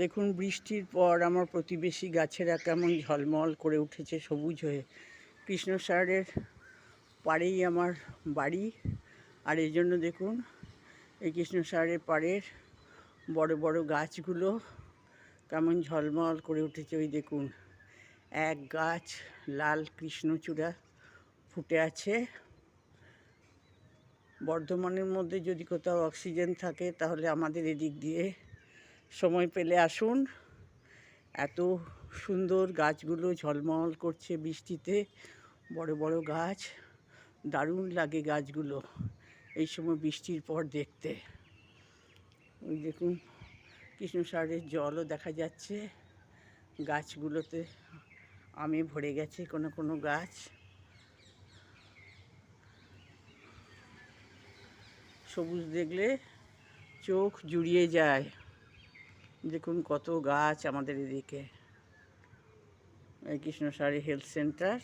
দেখুন, বৃষ্টির পর আমার প্রতিবেশী গাছেরা কেমন ঝলমল করে উঠেছে সবুজ হয়ে। কৃষ্ণসাগরের পাড়েই আমার বাড়ি, আর এই জন্য দেখুন এই কৃষ্ণসাগরের পাড়ের বড় বড় গাছগুলো কেমন ঝলমল করে উঠেছে। ওই দেখুন, এক গাছ লাল কৃষ্ণচূড়া ফুটে আছে। বর্ধমানের মধ্যে যদি কোথাও অক্সিজেন থাকে তাহলে আমাদের এদিক দিয়ে সময় পেলে আসুন। এত সুন্দর গাছগুলো ঝলমল করছে বৃষ্টিতে, বড় বড় গাছ, দারুণ লাগে গাছগুলো এই সময় বৃষ্টির পর দেখতে। ওই দেখুন, কৃষ্ণসাগরের জলও দেখা যাচ্ছে, গাছগুলোতে আমে ভরে গেছে কোনো কোনো গাছ। সবুজ দেখলে চোখ জুড়িয়ে যায়। দেখুন কত গাছ আমাদের এদিকে। এই কৃষ্ণসাগর হেলথ সেন্টার।